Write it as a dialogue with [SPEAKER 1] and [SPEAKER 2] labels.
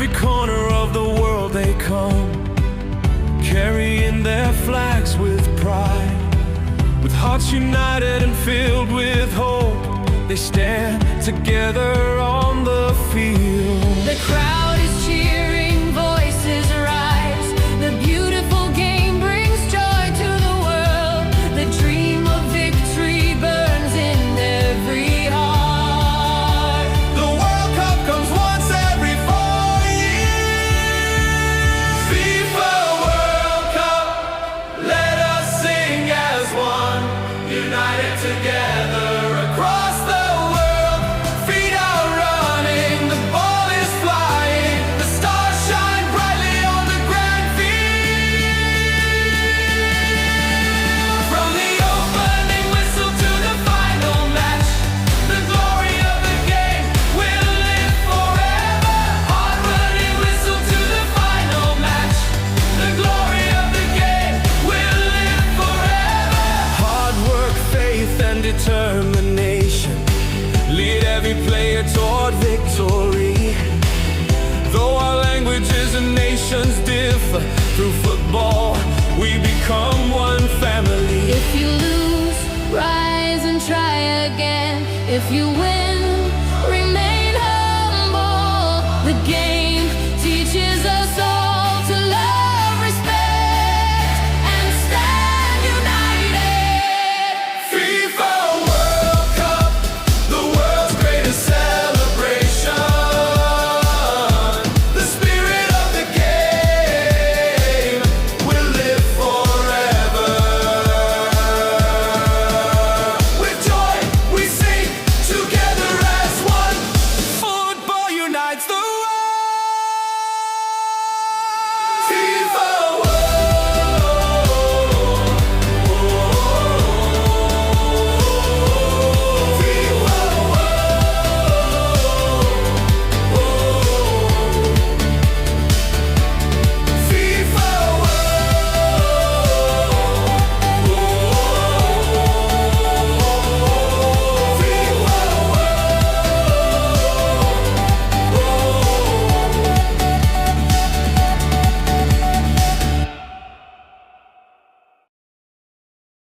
[SPEAKER 1] every corner of the world they come, carrying their flags with pride. With hearts united and filled with hope, they stand together on the field.
[SPEAKER 2] The crowd is cheering, voices rise. The beautiful game brings joy to the world. The dream of victory burns in every heart.
[SPEAKER 1] The World Cup comes once every 4 years. FIFA World Cup, let us sing as one, united together across the world. Feet are running, the ball is flying, the stars shine brightly on the grand field. From the opening whistle to the final match, the glory of the game will live forever. Opening whistle to the final match, the glory of the game will live forever. Hard work, faith, and determination lead every player toward victory. Though our languages and nations differ, through football we become one family.
[SPEAKER 2] If you lose, rise and try again. If you win,